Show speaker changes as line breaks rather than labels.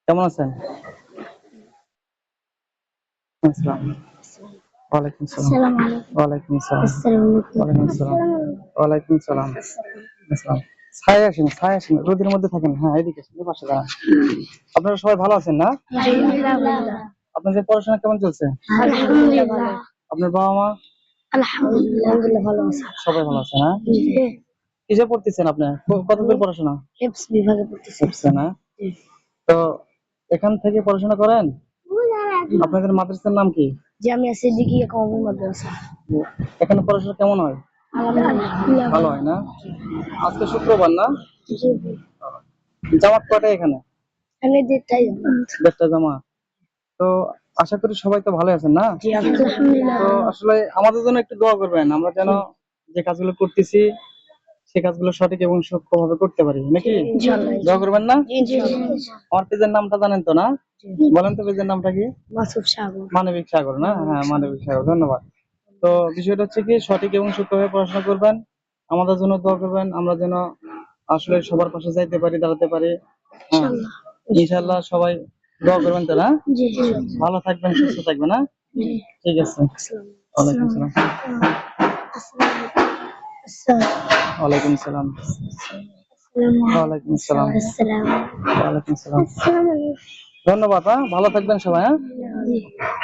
কেমন আছেন? আসসালাম। ওয়ালাইকুম সালাম। ওয়ালাইকুম সালাম। ওয়ালাইকুম সালাম। ওয়ালাইকুম সালাম। আসসালাম। ছায়ায় আসেন, ছায়ায় আসেন। রোদের মধ্যে থাকেন। হ্যাঁ, এদিকে আসেন, এই পাশে দাঁড়ান। আপনারা সবাই ভালো আছেন না? আপনাদের পড়াশোনা কেমন চলছে?
আলহামদুলিল্লাহ।
আপনার বাবা মা
আলহামদুলিল্লাহ ভালো আছে।
সবাই ভালো আছে না? কিসে পড়তেছেন আপনি? কতদূর পড়াশোনা?
এফস বিভাগে পড়তেছি।
শিখছে না? তো এখান থেকে পড়াশোনা করেন? আপনাদের মাদ্রাসার নাম কি?
জামিয়া সিদ্দিকিয়া কওমি মাদ্রাসা।
এখানে পড়াশোনা কেমন হয়?
আলহামদুলিল্লাহ
ভালো হয় না? আজকে শুক্রবার না?
জি।
জামাত কয়টায় এখানে?
আমি দেটাই।
দেড়টা জামাত। তো আশা করি সবাই তো ভালো আছেন না?
জি আলহামদুলিল্লাহ।
তো আসলে আমাদের জন্য একটু দোয়া করবেন, আমরা যেন যে কাজগুলো করতেছি সে কাজগুলো সঠিক এবং সূক্ষ্মভাবে করতে পারি নাকি?
ইনশাআল্লাহ।
দোয়া করবেন না?
ইনশাআল্লাহ।
আমার পেজের নামটা জানেন তো না? বলেন তো পেজের নামটা কি?
মাসুদ সাগর।
মানবিক সাগর না? হ্যাঁ, মানবিক সাগর। ধন্যবাদ। তো বিষয়টা হচ্ছে কি, সঠিক এবং সূক্ষ্মভাবে পড়াশোনা করবেন, আমাদের জন্য দোয়া করবেন, আমরা যেন আসলে সবার পাশে যাইতে পারি, দাঁড়াতে পারি। হ্যাঁ, ইনশাআল্লাহ সবাই দোয়া করবেন তো না?
জি।
ভালো থাকবেন, সুস্থ থাকবেন। হ্যাঁ,
জি।
ঠিক আছে। ওয়ালাইকুম সালাম। ওয়ালাইকুম সালাম। ওয়ালাইকুম সালাম। ওয়ালাইকুম সালাম। ধন্যবাদ। হ্যাঁ, ভালো থাকবেন সবাই। হ্যাঁ।